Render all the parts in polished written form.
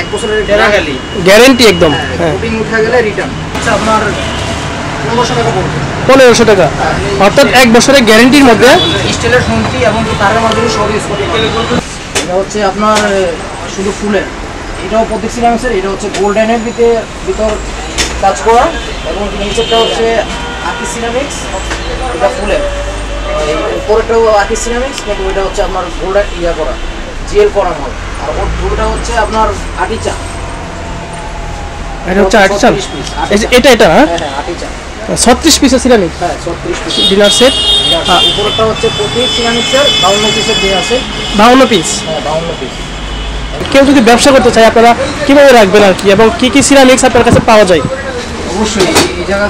1 বছরের গ্যারান্টি একদম। হ্যাঁ, কোটিং উঠে গেলে রিটার্ন। আচ্ছা, আপনার 1500 টাকা পড়বে। 1500 টাকা, অর্থাৎ 1 বছরের গ্যারান্টির মধ্যে স্টিলের শুনতি এবং তারের মাধ্যমে সব ইউজ করতে পারবেন। এটা হচ্ছে আপনার শুধু ফুলের, এটাও প্রত্যেক সিরামিক্সের। এটা হচ্ছে গোল্ডেনের ভিতর কাজ করা, এবং নিচেরটা হচ্ছে আকি সিরামিক্স, এটা ফুলের। উপরেরটাও আকি সিরামিক্স, কিন্তু ওইটা হচ্ছে আপনার গোল্ডেন ইয়া করা, জিএল করা হয়। আর ওর দুটোটা হচ্ছে আপনার আটিচা। এটা হচ্ছে আটিচা, এটা হ্যাঁ 36 পিসের সিরামিক। হ্যাঁ, 36 পিস ডিনার সেট। উপরেরটা হচ্ছে প্রতি সিরামিক্সের 52 পিসের দিয়ে আছে। 52 পিস। হ্যাঁ, 52 পিস। কেউ যদি ব্যবসা করতে চায় আপনারা কিভাবে রাখবেন আর কি, এবং কি কি সিরামিক্স আপনার কাছে পাওয়া যায়? অবশ্যই এই জায়গা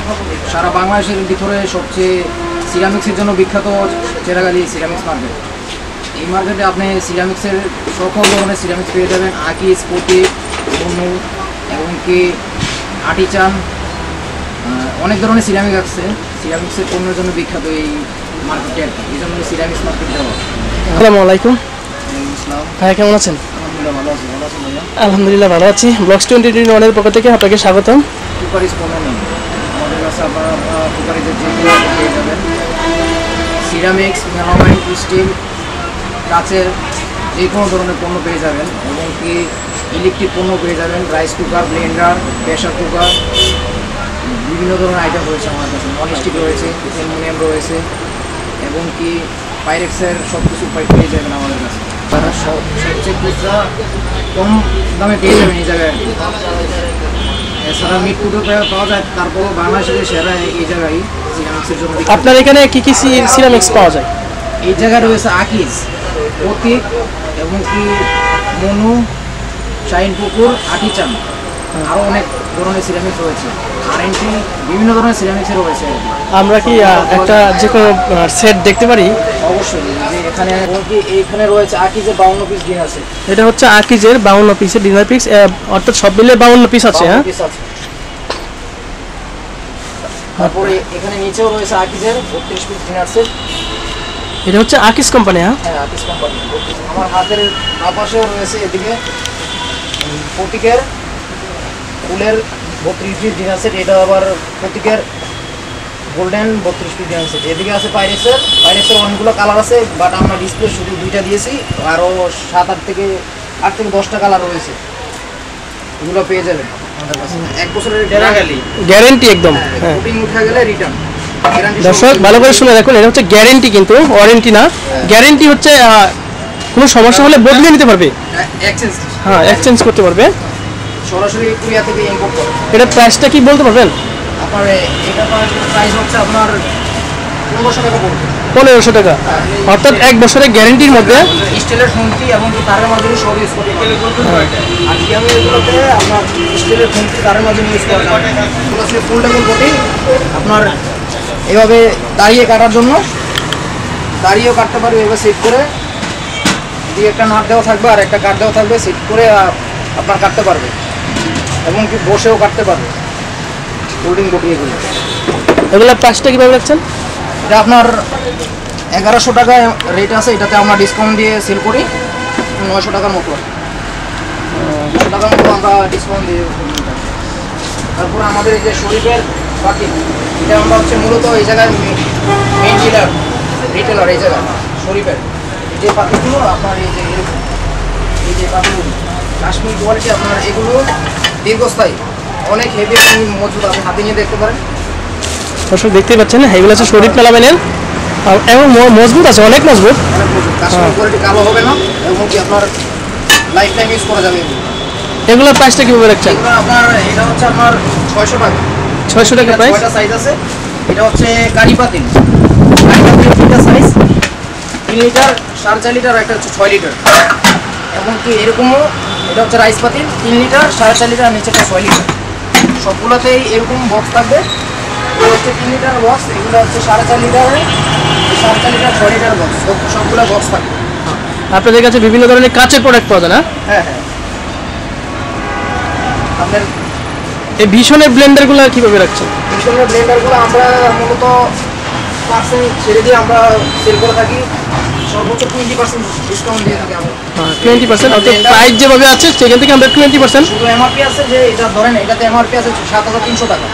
সারা বাংলাদেশের ভিতরে সবচেয়ে সিরামিক্সের জন্য বিখ্যাত চেরাগালি সিরামিক্স মার্কেট। এই মার্কেটে আপনি সিরামিক্সের সকল ধরনের সিরামিক্স পেয়ে যাবেন। আকি, স্পতি, অনু, এবং কি আটিচান, অনেক ধরনের সিরামিক আছে। সিরামিক্সের পণ্যের জন্য বিখ্যাত এই মার্কেটে আর কি, এই জন্য সিরামিক্স মার্কেট দেওয়া। আসসালামু আলাইকুম ইসলাম ভাইয়া, কেমন আছেন? আলহামদুলিল্লাহ ভালো আছি। ভালো আছেন ভাইয়া? আলহামদুলিল্লাহ ভালো আছি। ব্লগস 2021 পক্ষ থেকে আপনাকে স্বাগতম। কুকারিজ পণ্য নেই আমাদের কাছে, আপনারা কুকারিজের যে কোনো পেয়ে যাবেন। সিরামিক্স, মেলামাইন, স্টিল, কাচের যে কোনো ধরনের পণ্য পেয়ে যাবেন, এবং কি ইলেকট্রিক পণ্য পেয়ে যাবেন। Rice cooker, Blender, pressure cooker, বিভিন্ন ধরনের আইটেম রয়েছে আমার কাছে। নন স্টিক রয়েছে, অ্যালুমিনিয়াম রয়েছে, এবং কি পাইরেক্সের সব কিছু পেয়ে যাবেন আমাদের কাছে। তারা সবচেয়ে খুচরা কম দামে পেয়ে যাবেন এই জায়গায়। এছাড়া মিটকুটো পাওয়া যায়, তারপরও বাংলাদেশের সেরা এই জায়গায় সিরামিক্সের জন্য। আপনার এখানে কি কি সিরামিক্স পাওয়া যায়? এই জায়গায় রয়েছে আকিজ, প্রতীক, এবং কি মনু, শাইন পুকুর, আটিচান, আরও অনেক ধরনের সিরামিক্স রয়েছে। আরএনটি, বিভিন্ন ধরনের সিরামিক্সের রয়েছে। আমরা কি একটা যে কোনো সেট দেখতে পারি? অবশ্যই, যে এখানে রয়েছে আকিজের 52 পিস ডিনার সেট। এটা হচ্ছে আকিজের 52 পিসের ডিনার পিস, অর্থাৎ সব মিলে 52 পিস আছে। হ্যাঁ, তারপরে এখানে নিচেও রয়েছে আকিজের 32 পিস ডিনার সেট। এটা হচ্ছে আকিজ কোম্পানি। হ্যাঁ, আকিজ কোম্পানি। আমার হাতের বাঁ পাশেও রয়েছে এদিকে প্রতীকের ফুলের 32 পিস ডিনার সেট। এটা আবার প্রতীকের গোল্ডেন 32 পিস ডিনার সেট। এদিকে আছে পাইরেক্সের অনেকগুলো কালার আছে, বাট আমরা ডিসপ্লে শুধু 2টা দিয়েছি। আরও 8 থেকে 10টা কালার রয়েছে, এগুলো পেয়ে যাবেন আমাদের কাছে। 1 বছরের গ্যারান্টি একদম। হ্যাঁ, কোটিং উঠে গেলে রিটার্ন। দর্শক ভালো করে শুনে রাখুন, এটা হচ্ছে গ্যারান্টি, কিন্তু ওয়ারেন্টি না। গ্যারান্টি হচ্ছে কোনো সমস্যা হলে বদলে নিতে পারবে। এক্সচেঞ্জ, হ্যাঁ, এক্সচেঞ্জ করতে পারবে। সরাসরি কোরিয়া থেকে ইম্পোর্ট করে। এটা প্রাইসটা কি বলতে পারবেন? আপনার এটা প্রাইস হচ্ছে আপনার 1500 টাকা পড়বে। 1500 টাকা, অর্থাৎ 1 বছরের গ্যারান্টির মধ্যে স্টিলের শুনতি এবং তারের মাধ্যমে সব ইউজ করতে পারবেন। আর এগুলোতে আপনার স্টিলের শুনতি, তারের মাধ্যমে ইউজ করা যাবে। এগুলো হচ্ছে ফুল টেবিল কোটিং। আপনার এভাবে দাঁড়িয়ে কাটার জন্য দাঁড়িয়েও কাটতে পারবে, এভাবে সেট করে দিয়ে একটা নাট দেওয়া থাকবে আর একটা কাট দেওয়া থাকবে, সেট করে আপনার কাটতে পারবে, এবং কি বসেও কাটতে পারবে। ফোল্ডিং কোটি এগুলো প্রাইসটা কীভাবে রাখছেন? এটা আপনার 1100 টাকা রেট আছে। এটাতে আমরা ডিসকাউন্ট দিয়ে সেল করি 900 টাকার মতো, 200 টাকার মতো আমরা ডিসকাউন্ট দিয়ে। তারপর আমাদের এই যে শরীফের বাকি, এটা আমরা হচ্ছে মূলত এই জায়গায় মেইন রিটেলার এই জায়গায় শরীফের এই যে পাতিগুলো আপনার এই যে পাতিগুলো কাশ্মীর কোয়ালিটি। আপনার এগুলো দীর্ঘস্থায়ী, অনেক হেভি এবং মজবুত। আপনি হাতে নিয়ে দেখতে পারেন। দর্শক দেখতেই পাচ্ছেন, এগুলো আছে শরীফ মেলামেনের, এবং মজবুত আছে, অনেক মজবুত। কাশ্মীর কোয়ালিটি কালো হবে না, এবং কি আপনার লাইফ টাইম ইউজ করা যাবে। এগুলোর প্রাইসটা কীভাবে রাখছেন? আপনার এটা হচ্ছে আপনার 600 টাকা। 600 টাকা প্রাইস। 6টা সাইজ আছে। এটা হচ্ছে কারি পাতিল, 2টা সাইজ, 3 লিটার, 4.5 লিটার, একটা হচ্ছে 6 লিটার। এবং কি এরকমও এটা হচ্ছে রাইস পাতিল, 3 লিটার, 4.5 লিটার, নিচেটা 6 লিটার। সবগুলোতেই এরকম বক্স থাকবে। এটা হচ্ছে 3 লিটার বক্স, এগুলো হচ্ছে 4.5 লিটারের, 4.5 লিটার, 6 লিটার বক্স, সবগুলো বক্স থাকবে। আপনাদের কাছে বিভিন্ন ধরনের কাচের প্রোডাক্ট পাওয়া যায় না? হ্যাঁ হ্যাঁ। আপনার এই ভীষণের ব্লেন্ডারগুলো কীভাবে রাখছেন? ভীষণের ব্লেন্ডারগুলো আমরা মূলত পার্সেন্ট ছেড়ে দিয়ে আমরা সেল করে থাকি সর্বোচ্চ 20% ডিসকাউন্ট দিয়ে থাকি আমরা। 20% অর্থাৎ প্রাইস যেভাবে আছে সেখান থেকে আমরা 20% শুধু এমআরপি আছে যে এটা ধরেন এটাতে এমআরপি আছে 7,300 টাকা,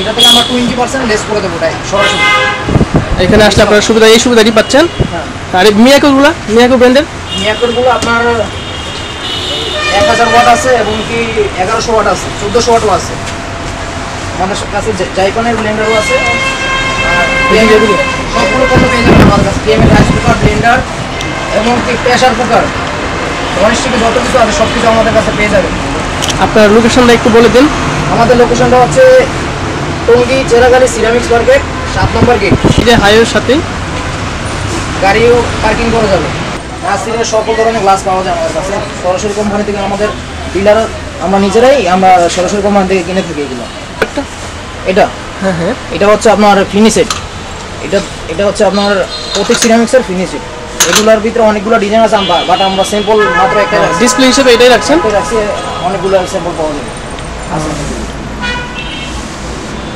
এটা থেকে আমরা 20% লেস করে দেবো এটাই সরাসরি। এখানে আসলে আপনারা সুবিধা এই সুবিধাটি পাচ্ছেন। আর এই মিয়াকো ব্র্যান্ডের মিয়াকোরগুলো আপনার 1000 ওয়াট আছে এবং কি 1100 ওয়াট আছে, 1400 ওয়াটও আছে। আমাদের কাছে জাইকনের ব্লেন্ডারও আছে। সবগুলো পণ্য পেয়ে যাবেন আমাদের কাছে। কেএমএল রাইস কুকার, ব্লেন্ডার এবং কি প্রেসার কুকার, ননস্টিকে যত কিছু আছে সব কিছু আমাদের কাছে পেয়ে যাবেন। আপনার লোকেশনটা একটু বলে দিন। আমাদের লোকেশনটা হচ্ছে টঙ্গী চেরাগালি সিরামিক্স মার্কেট 7 নম্বর গেট। এই যে হাইওয়ের সাথে গাড়িও পার্কিং করা যাবে। নাসিরের সকল ধরনের গ্লাস পাওয়া যায় আমাদের কাছে। সরাসরি কোম্পানি থেকে আমাদের ডিলার আমরা নিজেরাই আমরা সরাসরি কোম্পানি থেকে কিনে থাকি এগুলো। এটা হ্যাঁ এটা হচ্ছে আপনার ফিনিশেড। এটা হচ্ছে আপনার প্রতীক সিরামিক্সের ফিনিশেড। এগুলোর ভিতরে অনেকগুলো ডিজাইন আছে বাট আমরা স্যাম্পল মাত্র একটা ডিসপ্লে হিসেবে এটাই রাখছেন। অনেকগুলো স্যাম্পল পাওয়া যাবে।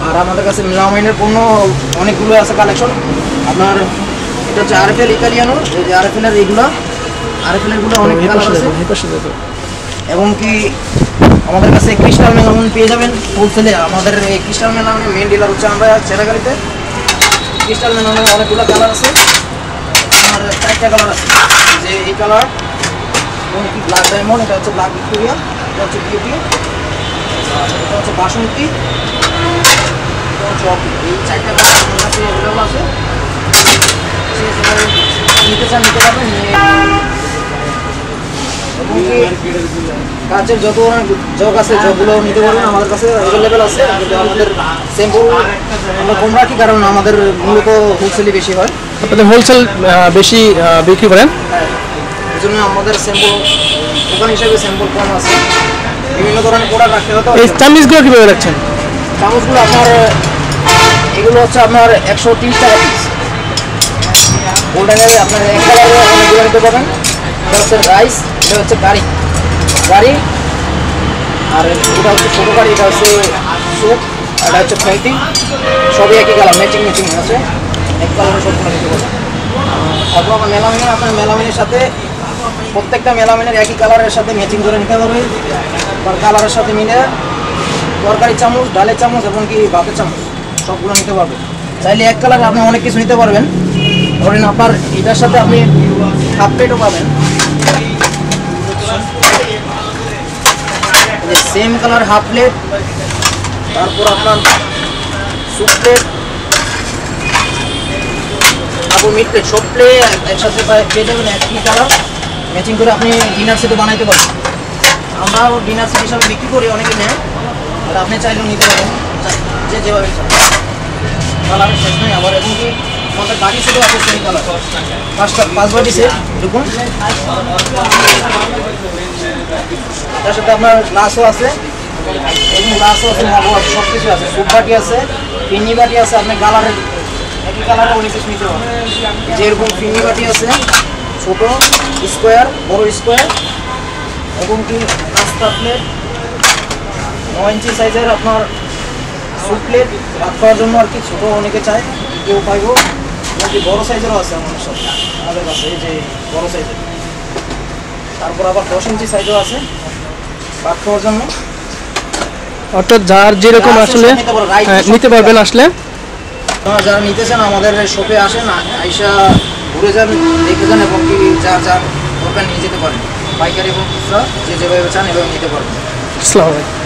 আর আমাদের কাছে মেলামাইনের পণ্য অনেকগুলো আছে কালেকশন। আপনার এটা হচ্ছে আরএফএল ইতালিয়ানো, এই যে আরএফএল এর এইগুলো আরএফএল এরগুলো অনেক কালার আছে। এবং কি আমাদের কাছে ক্রিস্টাল মেলামাইন পেয়ে যাবেন হোলসেলে। আমাদের এই ক্রিস্টাল মেলামাইনের মেইন ডিলার হচ্ছে আমরা চেরাগালিতে। ক্রিস্টাল মেলামাইনের অনেকগুলো কালার আছে। আমার 4টা কালার আছে, যে এই কালার এবং কি ব্ল্যাক ডায়মন্ড, এটা হচ্ছে ব্ল্যাক ভিক্টোরিয়া, এটা হচ্ছে বিউটি, এটা হচ্ছে বাসন্তী, এটা হচ্ছে অফি। এই 4টা কালার আমার কাছে অ্যাভেলেবল আছে। সে যেভাবে নিতে চান নিতে পারবেন। এবং কি কাচের যত জগ আছে জগগুলো নিতে পারবেন, আমাদের কাছে অ্যাভেলেবেল আছে। কিন্তু আমাদের স্যাম্পল আমরা কম রাখি কারণ আমাদের মূলত হোলসেলই বেশি হয়। আপনাদের হোলসেল বেশি বিক্রি করেন, হ্যাঁ, এই জন্য আমাদের স্যাম্পল দোকান হিসেবে স্যাম্পল কম আছে। বিভিন্ন ধরনের প্রোডাক্ট রাখতে হতো। এই চামিচগুলো কীভাবে রাখছেন? চামচগুলো আপনার এগুলো হচ্ছে আপনার 130 টাকা পিস। গোল্ডেনের আপনার এক কালারে অনেকগুলো নিতে পারেন। এটা হচ্ছে রাইস, এটা হচ্ছে গাড়ি, আর এটা হচ্ছে ছোটো গাড়ি, এটা হচ্ছে স্যুপ, আর এটা হচ্ছে ফ্লাইটিং। সবই একই কালার, ম্যাচিং আছে। এক কালারে সবগুলো নিতে পারেন। তারপর আমার মেলামিনের আপনার মেলামিনের সাথে প্রত্যেকটা মেলামিনের একই কালারের সাথে ম্যাচিং করে নিতে পারবে। আর কালারের সাথে মিলে তরকারি চামচ, ডালের চামচ এবং কি ভাতের চামচ সবগুলো নিতে পারবেন। চাইলে এক কালারে আপনি অনেক কিছু নিতে পারবেন। ধরেন আপনার এটার সাথে আপনি হাফ প্লেটও পাবেন, সেম কালার হাফ প্লেট। তারপর আপনার স্যুপ প্লেট, তারপর মিড প্লেট, সব প্লেট একসাথে পেয়ে যাবেন একই কালার ম্যাচিং করে। আপনি ডিনার সেটও বানাইতে পারবেন। আমরাও ডিনার সেট হিসাবে বিক্রি করি, অনেকে নেয়। আর আপনি চাইলেও নিতে পারেন, যে যেভাবে কালারের শেষ নেই। আবার এবং কি আমাদের গাড়ি সেটও আছে সেম কালার, 5 বাটি সেট এরকম। তার সাথে আপনার গ্লাসও আছে, এবং গ্লাসও আছে, মগও আছে, সব কিছু আছে। স্যুপ বাটি আছে, ফিন্নি বাটি আছে। আপনি কালারের একই কালারে অনেক কিছু নিতে পারেন। যেরকম ফিন্নি বাটি আছে, ছোটো স্কোয়ার, বড় স্কোয়ার, এবং কি নাস্তা প্লেট, 9 ইঞ্চি সাইজের আপনার স্যুপ প্লেট, ভাত খাওয়ার জন্য আর কি ছোটো অনেকে চায়, কেউ পাইব। এবং কি বড়ো সাইজেরও আছে আমাদের কাছে, এই যে বড়ো সাইজের। তারপর আবার 10 ইঞ্চি সাইজও আছে ভাত খাওয়ার জন্য। অর্থাৎ যার যেরকম আসলে নিতে পারবেন। আসলে যারা নিতে চান আমাদের শপে আসেন, আইসা ঘুরে যান, দেখে যান, এবং কি যা দরকার নিয়ে যেতে পারেন। পাইকারি এবং খুচরা যে যেভাবে চান এভাবে নিতে পারবেন। আসসালামু আলাইকুম।